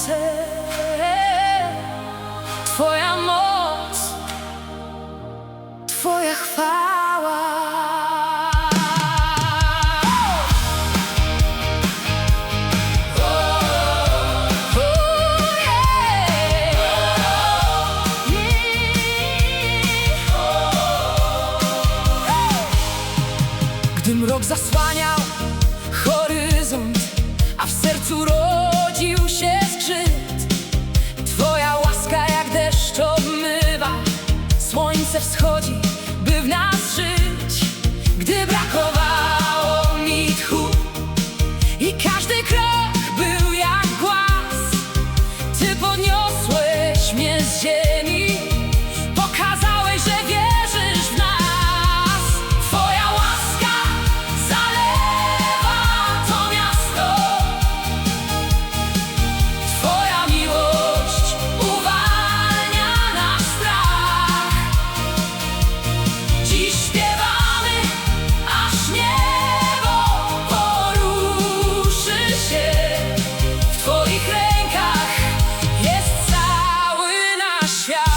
serce, Twoja moc, Twoja chwała. Gdy mrok zasłaniał horyzont, a w sercu rodził się zgrzyt, Twoja łaska jak deszcz obmywa, słońce wschodzi, by w nas żyć. Gdy brakowało mi tchu i każdy krok był jak głaz, Ty podniosłeś mnie z ziemi, pokazałeś, że wierzysz w nas. Twoja łaska zalewa to miasto, Twoja miłość uwalnia nasz strach. Dziś śpiewamy, aż niebo poruszy się. W Twoich rękach jest cały nasz świat.